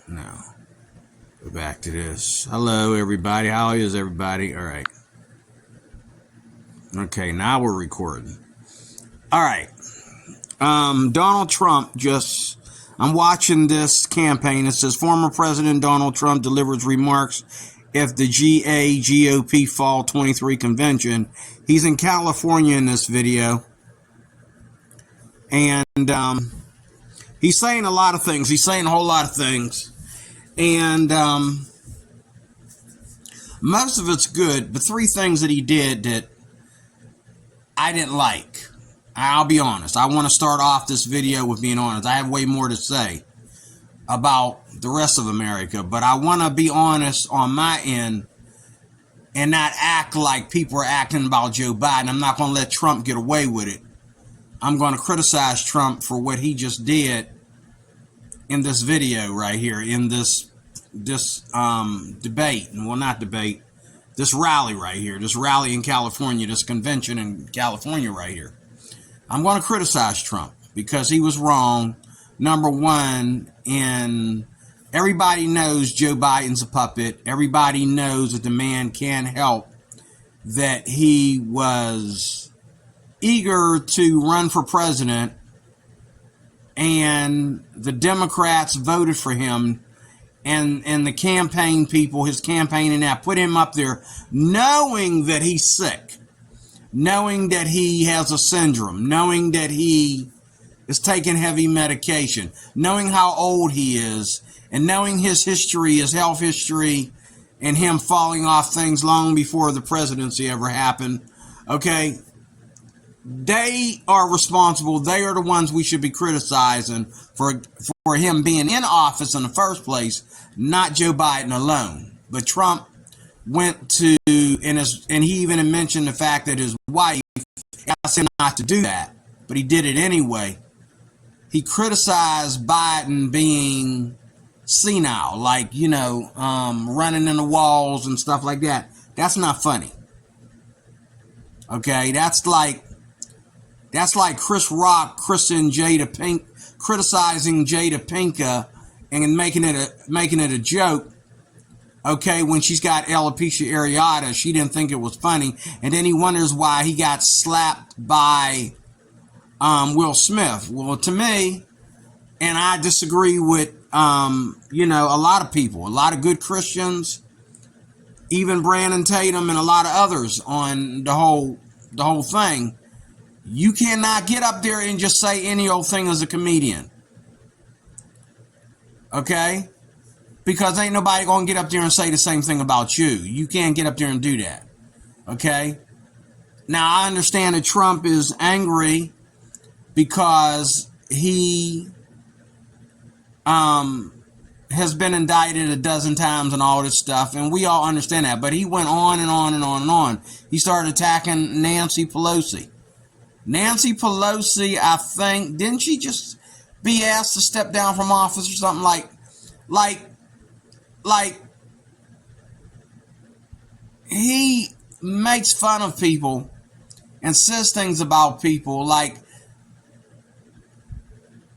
No. Go back to this. Hello, everybody. How is everybody? All right. Okay, now we're recording. All right. Donald Trump I'm watching this campaign. It says former President Donald Trump delivers remarks at the GOP Fall 23 convention. He's in California in this video. And he's saying a lot of things. He's saying a whole lot of things. And most of it's good, but three things that he did that I didn't like. I'll be honest. I want to start off this video with being honest. I have way more to say about the rest of America, but I want to be honest on my end and not act like people are acting about Joe Biden. I'm not going to let Trump get away with it. I'm going to criticize Trump for what he just did in this video right here, in this debate. Well, not debate. This rally right here. This rally in California. This convention in California right here. I'm going to criticize Trump because he was wrong. Number one, and everybody knows Joe Biden's a puppet. Everybody knows that the man can't help that he was eager to run for president, and the Democrats voted for him, and the campaign people, his campaign and that, put him up there knowing that he's sick, knowing that he has a syndrome, knowing that he is taking heavy medication, knowing how old he is, and knowing his history, his health history, and him falling off things long before the presidency ever happened. Okay? They are responsible. They are the ones we should be criticizing for him being in office in the first place, not Joe Biden alone. But Trump went to, and he even mentioned the fact that his wife asked him not to do that, but he did it anyway. He criticized Biden being senile, like, running in the walls and stuff like that. That's not funny. Okay, that's like Chris Rock criticizing Jada Pinkett and making it a joke. Okay, when she's got alopecia areata, she didn't think it was funny, and then he wonders why he got slapped by Will Smith. Well, to me, and I disagree with a lot of people, a lot of good Christians, even Brandon Tatum and a lot of others on the whole thing. You cannot get up there and just say any old thing as a comedian. Okay? Because ain't nobody going to get up there and say the same thing about you. You can't get up there and do that. Okay? Now, I understand that Trump is angry because he has been indicted a dozen times and all this stuff, and we all understand that. But he went on and on and on and on. He started attacking Nancy Pelosi. Nancy Pelosi, I think, didn't she just be asked to step down from office or something like he makes fun of people and says things about people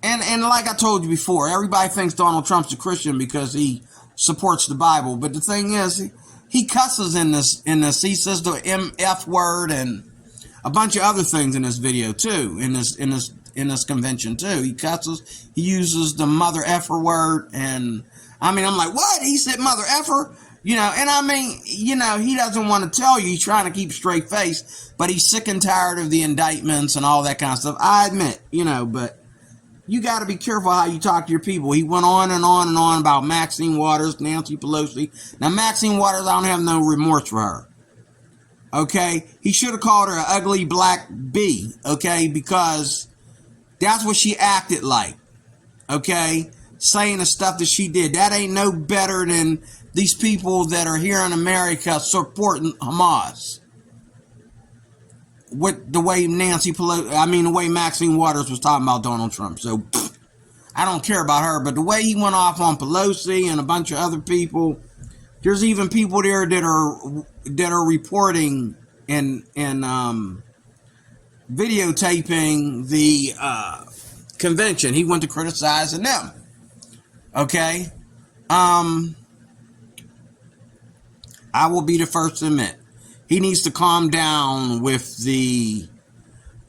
and like I told you before, everybody thinks Donald Trump's a Christian because he supports the Bible, but the thing is, he cusses in this. He says the MF word and a bunch of other things in this video too, in this convention too. He cusses, he uses the mother effer word, and I mean, I'm like, what? He said mother effer? And I mean, he doesn't want to tell you. He's trying to keep straight face, but he's sick and tired of the indictments and all that kind of stuff. I admit, but you got to be careful how you talk to your people. He went on and on and on about Maxine Waters, Nancy Pelosi. Now, Maxine Waters, I don't have no remorse for her. Okay? He should have called her an ugly black bee, okay? Because that's what she acted like, okay? Saying the stuff that she did. That ain't no better than these people that are here in America supporting Hamas. With the way the way Maxine Waters was talking about Donald Trump. So, I don't care about her. But the way he went off on Pelosi and a bunch of other people, there's even people there that are reporting and videotaping the convention. He went to criticizing them. Okay? I will be the first to admit he needs to calm down with the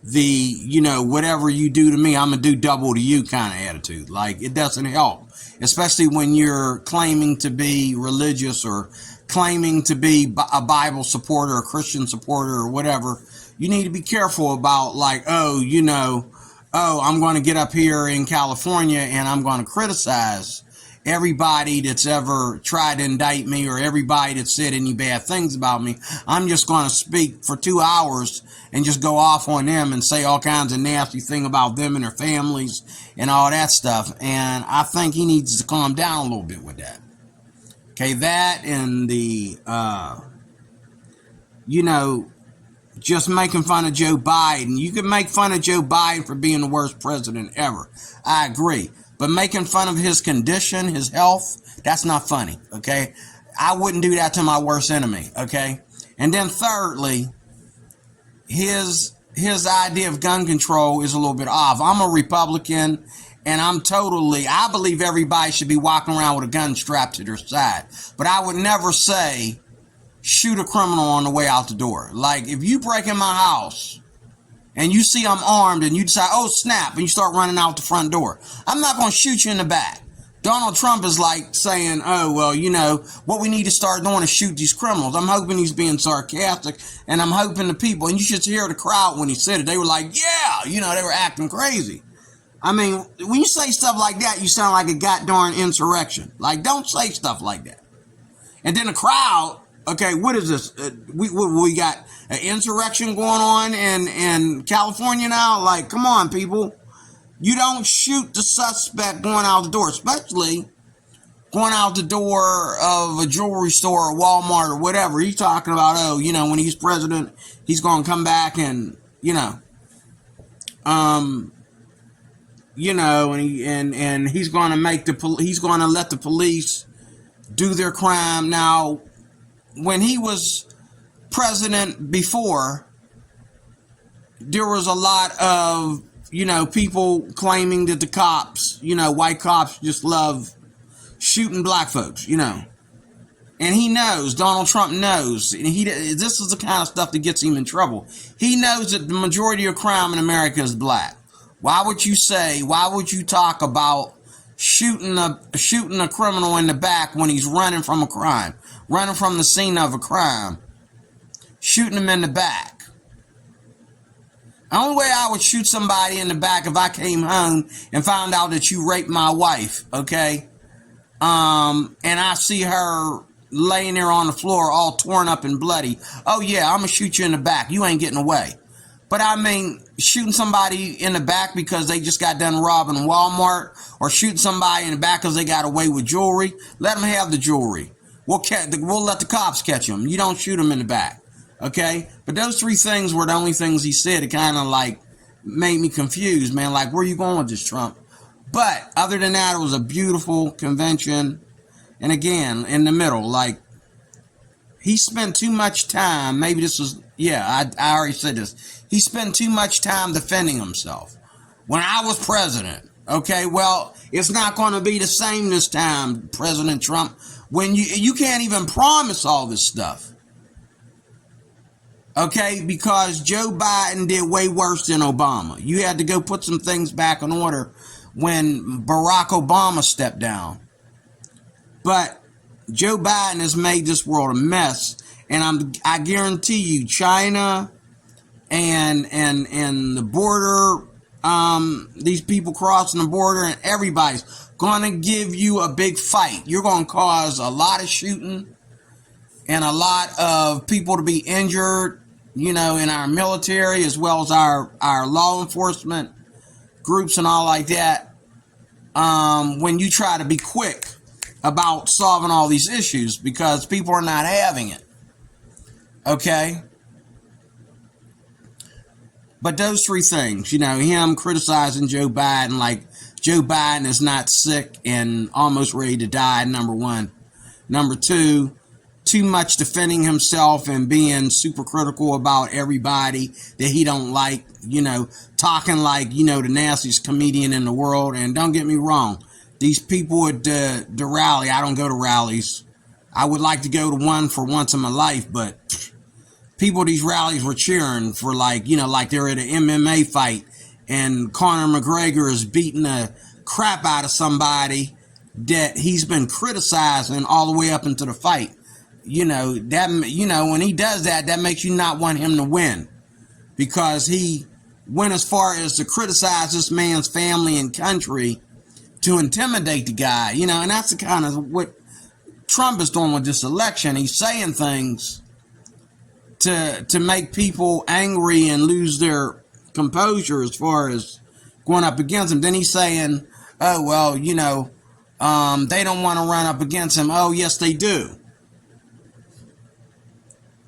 whatever you do to me, I'm gonna do double to you kind of attitude. Like, it doesn't help, especially when you're claiming to be religious or claiming to be a Bible supporter, a Christian supporter, or whatever. You need to be careful about, like, I'm going to get up here in California and I'm going to criticize everybody that's ever tried to indict me or everybody that said any bad things about me. I'm just going to speak for 2 hours and just go off on them and say all kinds of nasty thing about them and their families and all that stuff. And I think he needs to calm down a little bit with that. Okay, that and the, just making fun of Joe Biden. You can make fun of Joe Biden for being the worst president ever. I agree. But making fun of his condition, his health, that's not funny, okay? I wouldn't do that to my worst enemy, okay? And then thirdly, his idea of gun control is a little bit off. I'm a Republican, and I believe everybody should be walking around with a gun strapped to their side. But I would never say shoot a criminal on the way out the door. Like, if you break in my house and you see I'm armed and you decide, oh, snap, and you start running out the front door, I'm not going to shoot you in the back. Donald Trump is like saying, oh, well, what we need to start doing is shoot these criminals. I'm hoping he's being sarcastic, and I'm hoping the people, and you should hear the crowd when he said it. They were like, yeah, they were acting crazy. I mean, when you say stuff like that, you sound like a goddamn insurrection. Like, don't say stuff like that. And then the crowd, okay, what is this? We got an insurrection going on in California now? Like, come on, people. You don't shoot the suspect going out the door, especially going out the door of a jewelry store or Walmart or whatever. He's talking about, when he's president, he's going to come back and, and he's going to he's going to let the police do their crime. Now, when he was president before, there was a lot of, people claiming that the cops, white cops just love shooting black folks, And he knows, Donald Trump knows, and this is the kind of stuff that gets him in trouble. He knows that the majority of crime in America is black. Why would you talk about shooting a criminal in the back when he's running from a crime, running from the scene of a crime, shooting him in the back? The only way I would shoot somebody in the back if I came home and found out that you raped my wife, okay? And I see her laying there on the floor all torn up and bloody. Oh yeah, I'm gonna shoot you in the back. You ain't getting away. But I mean, shooting somebody in the back because they just got done robbing Walmart, or shooting somebody in the back because they got away with jewelry, let them have the jewelry. We'll let the cops catch them. You don't shoot them in the back. Okay? But those three things were the only things he said. It kind of like made me confused, man. Like, where are you going with this, Trump? But other than that, it was a beautiful convention. And again, in the middle, like, he spent too much time. Maybe this was, I already said this. He spent too much time defending himself. When I was president, okay, well, it's not going to be the same this time, President Trump, when you can't even promise all this stuff. Okay, because Joe Biden did way worse than Obama. You had to go put some things back in order when Barack Obama stepped down. But Joe Biden has made this world a mess, and I guarantee you, China and the border, these people crossing the border, and everybody's going to give you a big fight. You're going to cause a lot of shooting and a lot of people to be injured, in our military as well as our law enforcement groups and all like that, when you try to be quick about solving all these issues, because people are not having it. Okay? But those three things, him criticizing Joe Biden, like Joe Biden is not sick and almost ready to die, number one. Number two, too much defending himself and being super critical about everybody that he don't like, talking like, the nastiest comedian in the world. And don't get me wrong, these people at the rally. I don't go to rallies. I would like to go to one for once in my life, but people at these rallies were cheering for, like, you know, like they're at an MMA fight and Conor McGregor is beating the crap out of somebody that he's been criticizing all the way up into the fight. You know, when he does that, that makes you not want him to win, because he went as far as to criticize this man's family and country to intimidate the guy, you know, and that's the kind of what Trump is doing with this election. He's saying things to make people angry and lose their composure as far as going up against him. Then he's saying, oh, well, you know, they don't want to run up against him. Oh, yes, they do.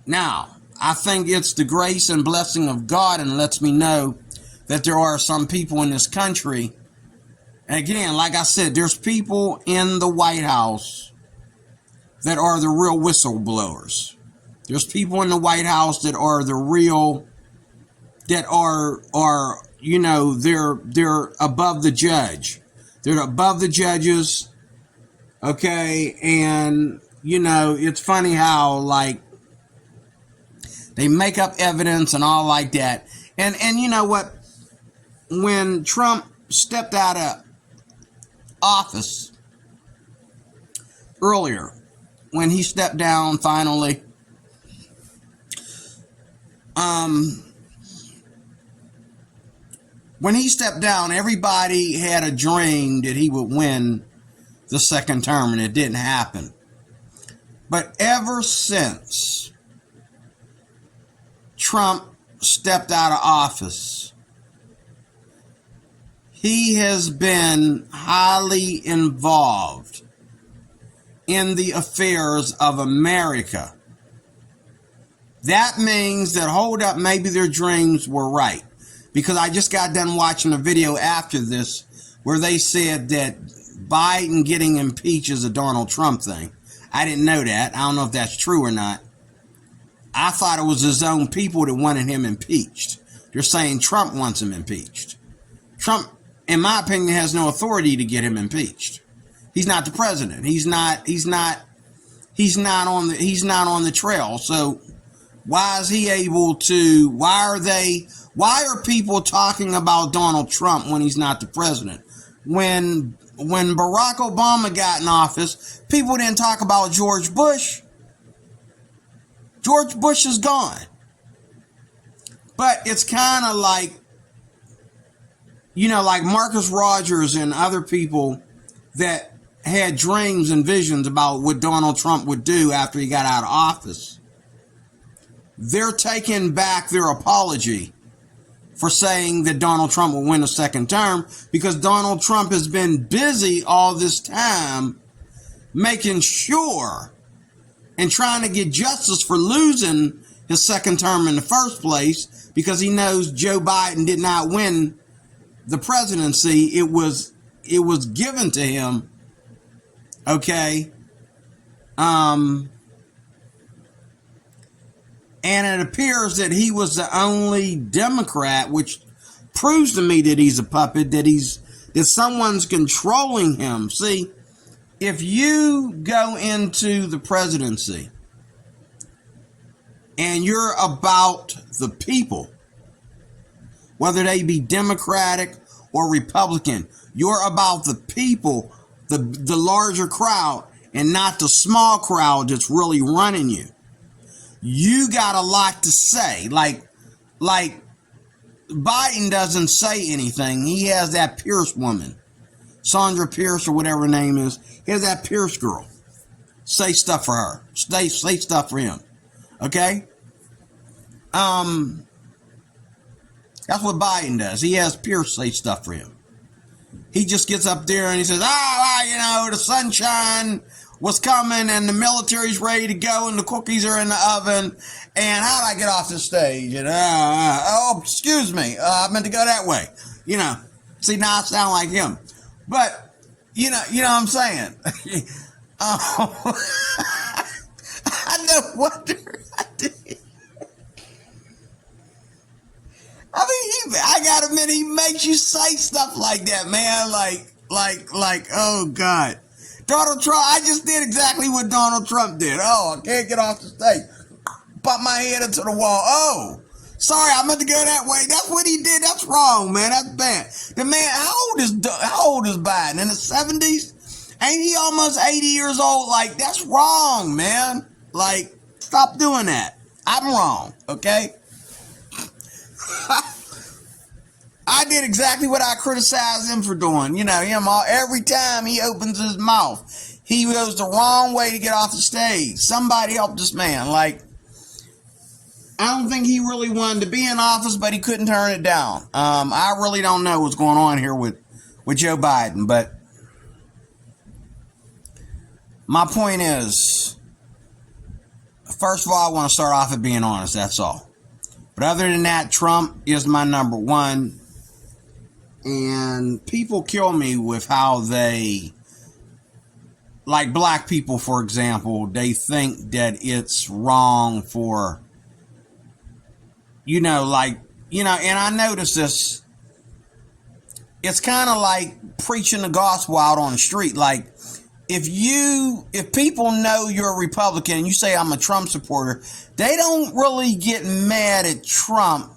Now, I think it's the grace and blessing of God, and lets me know that there are some people in this country. And again, like I said, there's people in the White House that are the real whistleblowers. There's people in the White House that are the real, that are you know, they're above the judge. They're above the judges. Okay, and you know, it's funny how, like, they make up evidence and all like that. And you know what? When Trump stepped out of office earlier, when he stepped down finally, when he stepped down, everybody had a dream that he would win the second term, and it didn't happen. But ever since Trump stepped out of office, he has been highly involved in the affairs of America. That means that, hold up, maybe their dreams were right. Because I just got done watching a video after this where they said that Biden getting impeached is a Donald Trump thing. I didn't know that. I don't know if that's true or not. I thought it was his own people that wanted him impeached. They're saying Trump wants him impeached. Trump, in my opinion, has no authority to get him impeached. He's not the president. He's not on the trail. So why is he able to, why are people talking about Donald Trump when he's not the president? When Barack Obama got in office, people didn't talk about George Bush. George Bush is gone. But it's kind of like, you know, like Marcus Rogers and other people that had dreams and visions about what Donald Trump would do after he got out of office. They're taking back their apology for saying that Donald Trump will win a second term, because Donald Trump has been busy all this time making sure and trying to get justice for losing his second term in the first place, because he knows Joe Biden did not win the presidency. It was given to him. Okay. And it appears that he was the only Democrat, which proves to me that he's a puppet, that someone's controlling him. See, if you go into the presidency and you're about the people, whether they be Democratic or Republican, you're about the people, the larger crowd, and not the small crowd that's really running you. You got a lot to say. Like Biden doesn't say anything. He has that Pierce woman, Sandra Pierce or whatever her name is. He has that Pierce girl say stuff for her. Say stuff for him. Okay? That's what Biden does. He has Pierce say stuff for him. He just gets up there and he says, you know, the sunshine was coming and the military's ready to go and the cookies are in the oven, and how do I get off the stage? And excuse me, I meant to go that way. You know, see, now I sound like him. But you know what I'm saying. I no wonder I did. I mean, I gotta admit, he makes you say stuff like that, man. Oh God. Donald Trump, I just did exactly what Donald Trump did. Oh, I can't get off the stage. Bump my head into the wall. Oh, sorry, I meant to go that way. That's what he did. That's wrong, man. That's bad. The man, how old is Biden? In his 70s? Ain't he almost 80 years old? Like, that's wrong, man. Like, stop doing that. I'm wrong, okay? I did exactly what I criticized him for doing. You know, every time he opens his mouth, he goes the wrong way to get off the stage. Somebody help this man. Like, I don't think he really wanted to be in office, but he couldn't turn it down. I really don't know what's going on here with Joe Biden, but my point is, first of all, I want to start off at being honest, that's all. But other than that, Trump is my number one. And people kill me with how they, like black people, for example, they think that it's wrong for, and I notice this, it's kind of like preaching the gospel out on the street. Like, if people know you're a Republican and you say I'm a Trump supporter, they don't really get mad at Trump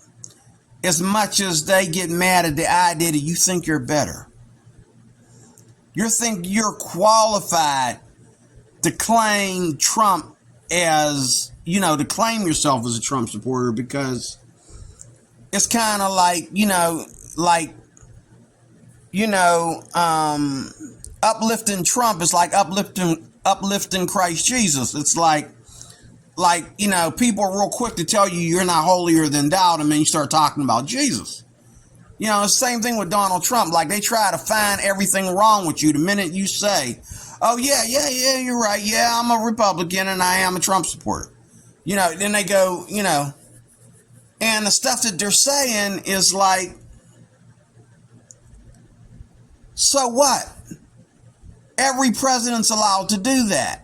as much as they get mad at the idea that you think you're better. You think you're qualified to claim Trump as, to claim yourself as a Trump supporter, because it's kind of like, uplifting Trump is like uplifting Christ Jesus. It's like, people are real quick to tell you you're not holier than thou, and then you start talking about Jesus. It's the same thing with Donald Trump. Like, they try to find everything wrong with you the minute you say, oh, yeah, you're right. Yeah, I'm a Republican and I am a Trump supporter. Then they go, and the stuff that they're saying is like, so what? Every president's allowed to do that.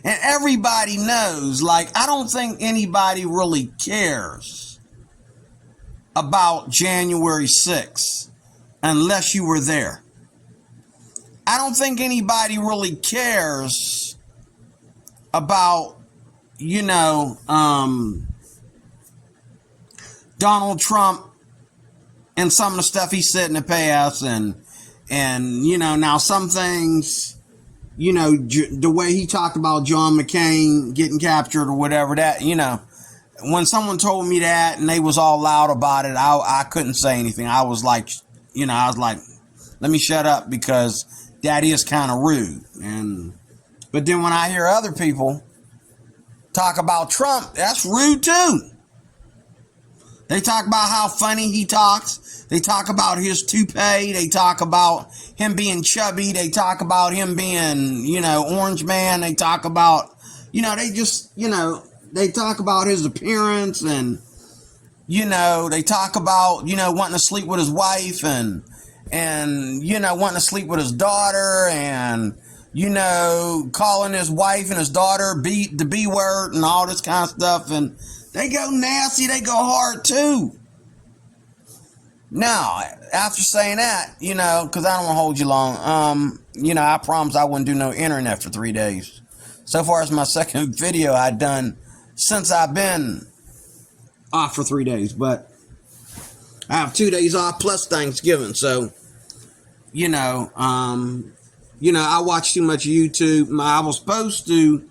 And everybody knows, like, I don't think anybody really cares about January 6th unless you were there. I don't think anybody really cares about, Donald Trump and some of the stuff he said in the past, and now some things, the way he talked about John McCain getting captured or whatever, that, when someone told me that and they was all loud about it, I couldn't say anything. I was like, let me shut up, because that is kind of rude. But then when I hear other people talk about Trump, that's rude too. They talk about how funny he talks. They talk about his toupee. They talk about him being chubby. They talk about him being, orange man. They talk about, they talk about his appearance, and, they talk about, wanting to sleep with his wife and wanting to sleep with his daughter, and, calling his wife and his daughter the B word and all this kind of stuff. And they go nasty. They go hard too. Now, after saying that, because I don't want to hold you long, I promised I wouldn't do no internet for 3 days. So far, it's my second video I've done since I've been off for 3 days. But I have 2 days off plus Thanksgiving. So, I watch too much YouTube. I was supposed to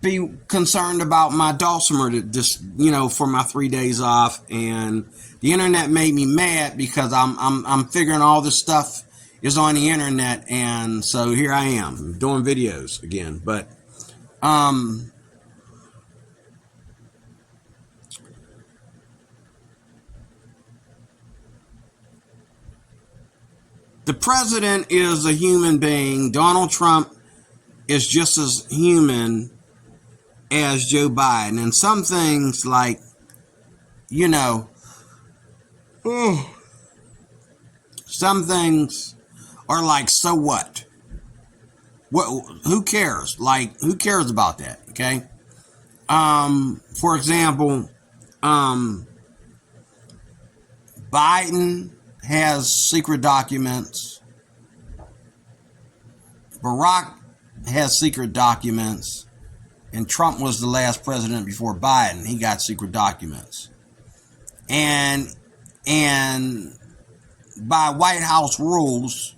be concerned about my dulcimer just, for my 3 days off, and the internet made me mad because I'm figuring all this stuff is on the internet, and so here I am doing videos again. But the president is a human being. Donald Trump is just as human as Joe Biden. And some things, like, some things are like, so what? Who cares? Like, who cares about that? Okay. For example, Biden has secret documents. Barack has secret documents. And Trump was the last president before Biden. He got secret documents. And by White House rules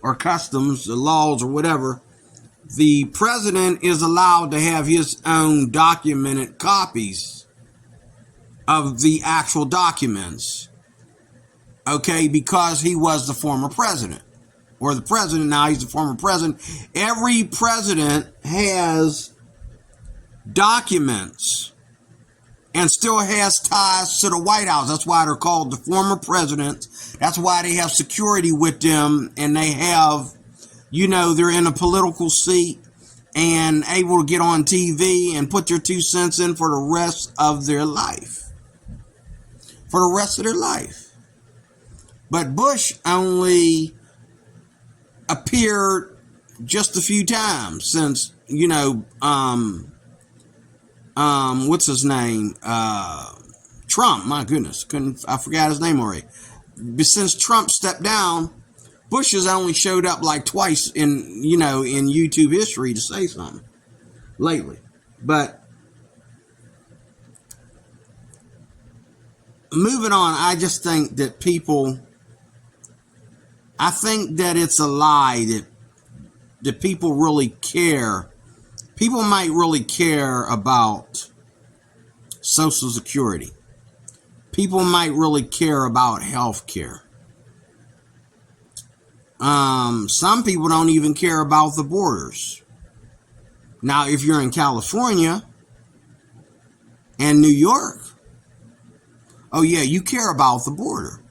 or customs, or laws or whatever, the president is allowed to have his own documented copies of the actual documents. Okay, because he was the former president. Or the president, now he's the former president. Every president has documents and still has ties to the White House. That's why they're called the former presidents. That's why they have security with them, and they have, they're in a political seat and able to get on TV and put their 2 cents in for the rest of their life. For the rest of their life. But Bush only appeared just a few times since, what's his name? Trump, my goodness. I forgot his name already. But since Trump stepped down, Bush has only showed up like twice in YouTube history to say something lately. But moving on, I just think that I think that it's a lie that people really care. People might really care about Social Security. People might really care about health care. Some people don't even care about the borders. Now, if you're in California and New York, oh yeah, you care about the border.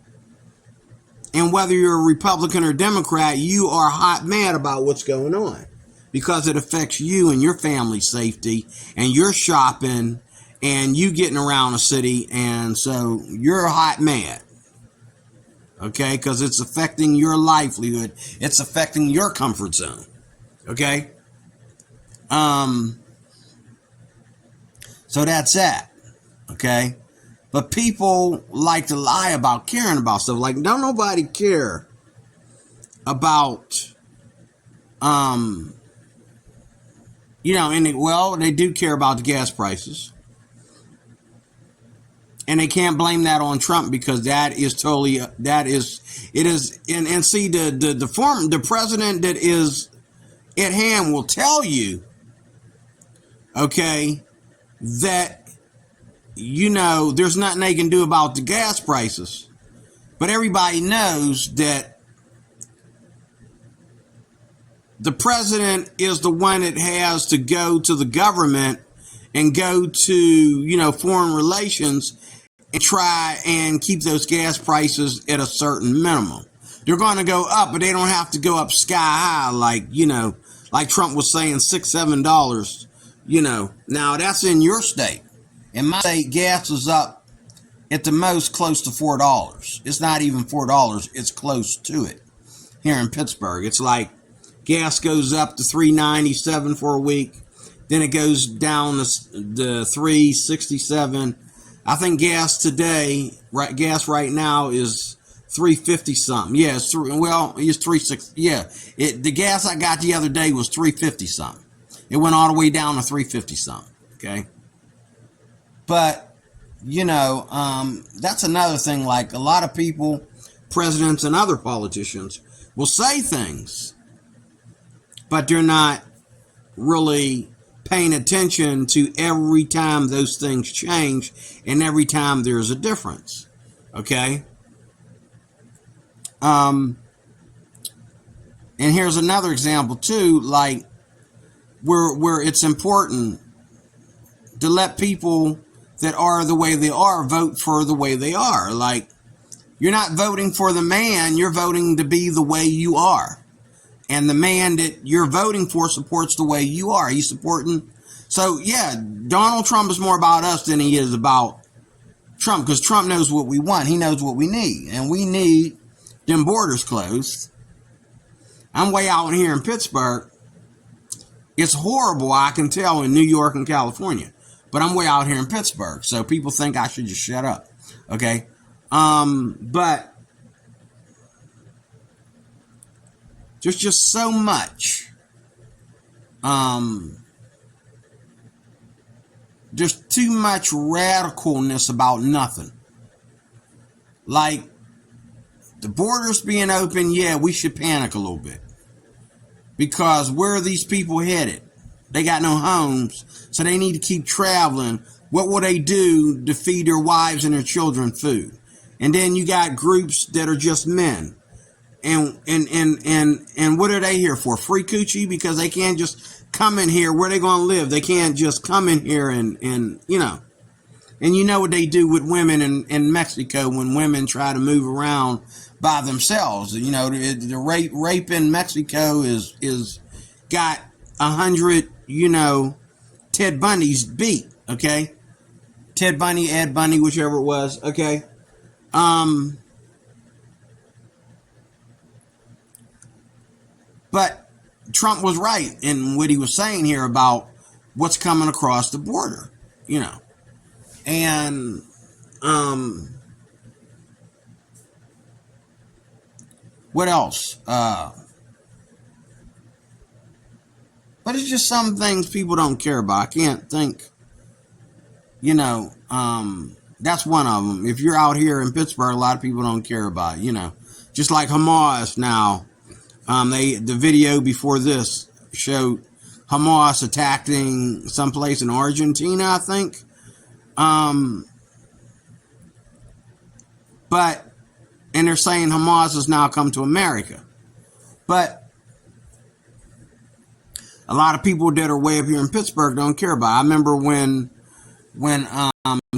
And whether you're a Republican or Democrat, you are hot mad about what's going on. Because it affects you and your family's safety and your shopping and you getting around a city. And so you're hot mad. Okay? Because it's affecting your livelihood. It's affecting your comfort zone. Okay? So that's that. Okay? But people like to lie about caring about stuff. Like, don't nobody care about, they do care about the gas prices. And they can't blame that on Trump because and see, the president that is at hand will tell you, okay, that, there's nothing they can do about the gas prices. But everybody knows that the president is the one that has to go to the government and go to, foreign relations and try and keep those gas prices at a certain minimum. They're going to go up, but they don't have to go up sky high like Trump was saying, $6, $7, Now, that's in your state. In my state, gas is up at the most close to $4. It's not even $4. It's close to it. Here in Pittsburgh, it's like gas goes up to $3.97 for a week. Then it goes down to $3.67. I think gas right now is $3.50 something. Yeah, it's $3.60. Yeah, the gas I got the other day was $3.50 something. It went all the way down to $3.50 something. Okay, but that's another thing. Like a lot of people, presidents and other politicians, will say things, but they're not really paying attention to every time those things change and every time there's a difference. Okay? And here's another example too, like where it's important to let people that are the way they are vote for the way they are. Like, you're not voting for the man, you're voting to be the way you are. And the man that you're voting for supports the way you are. He's supporting. So, yeah, Donald Trump is more about us than he is about Trump, because Trump knows what we want. He knows what we need. And we need them borders closed. I'm way out here in Pittsburgh. It's horrible, I can tell, in New York and California. But I'm way out here in Pittsburgh. So people think I should just shut up. Okay? But There's just so much. There's too much radicalness about nothing. Like, the borders being open, yeah, we should panic a little bit. Because where are these people headed? They got no homes, so they need to keep traveling. What will they do to feed their wives and their children food? And then you got groups that are just men. And what are they here for? Free coochie? Because they can't just come in here. Where are they going to live? They can't just come in here and you know. And you know what they do with women in Mexico when women try to move around by themselves. You know, the rape in Mexico is got 100, you know, Ted Bundy's beat, okay? Ted Bundy, Ed Bundy, whichever it was, okay? But Trump was right in what he was saying here about what's coming across the border, you know. And what else? But it's just some things people don't care about. I can't think, you know, that's one of them. If you're out here in Pittsburgh, a lot of people don't care about, you know, just like Hamas now. The video before this showed Hamas attacking someplace in Argentina, I think. And they're saying Hamas has now come to America. But a lot of people that are way up here in Pittsburgh don't care about it. I remember when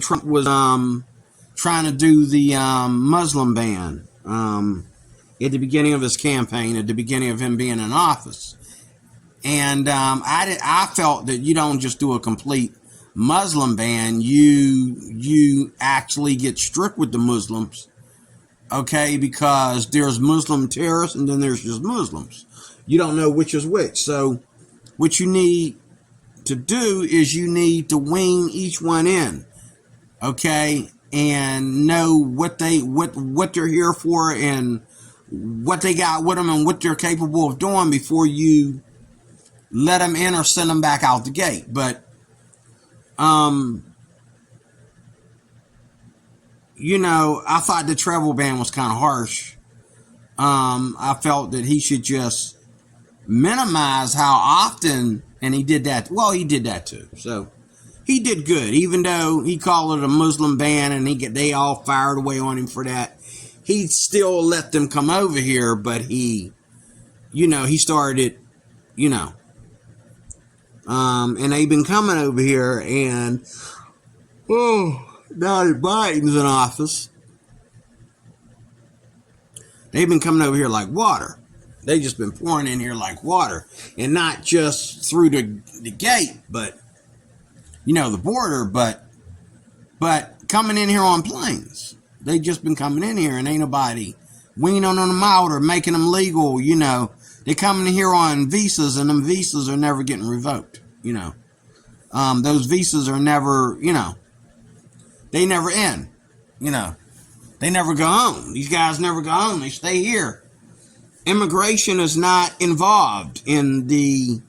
Trump was trying to do the Muslim ban at the beginning of his campaign, at the beginning of him being in office. And I felt that you don't just do a complete Muslim ban, you actually get strict with the Muslims, okay, because there's Muslim terrorists and then there's just Muslims. You don't know which is which. So what you need to do is you need to wean each one in, okay, and know what they're here for and what they got with them and what they're capable of doing before you let them in or send them back out the gate. But you know, I thought the travel ban was kind of harsh. I felt that he should just minimize how often, and he did that. Well, he did that too. So he did good, even though he called it a Muslim ban and they all fired away on him for that. He still let them come over here, but he, you know, he started, you know, and they've been coming over here, and now that Biden's in office, they've been coming over here like water. They just been pouring in here like water, and not just through the gate, but you know, the border, but coming in here on planes. They just been coming in here, and ain't nobody weaning them out or making them legal. You know, they coming in here on visas, and them visas are never getting revoked. You know, those visas are never, you know, they never end. You know, they never go home. These guys never go home. They stay here. Immigration is not involved in the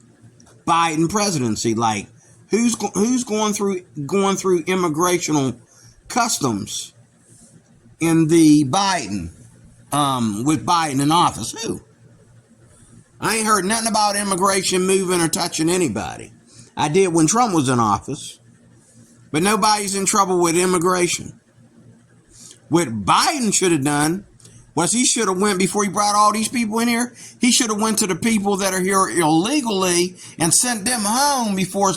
Biden presidency. Like, who's going through immigrational customs in the Biden, with Biden in office? Who? I ain't heard nothing about immigration moving or touching anybody. I did when Trump was in office, but nobody's in trouble with immigration. What Biden should have done was he should have went, before he brought all these people in here, he should have went to the people that are here illegally and sent them home before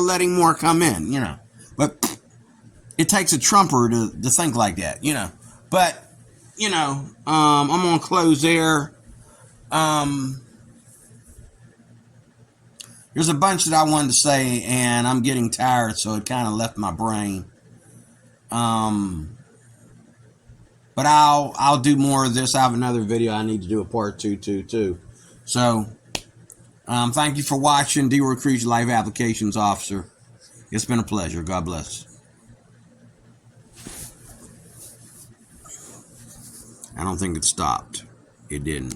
letting more come in, you know. But it takes a Trumper to think like that, you know. But, you know, I'm going to close there. There's a bunch that I wanted to say, and I'm getting tired, so it kind of left my brain. But I'll do more of this. I have another video I need to do, a part 2 too. So, thank you for watching. D. Recruit, Life Applications Officer. It's been a pleasure. God bless. I don't think it stopped. It didn't.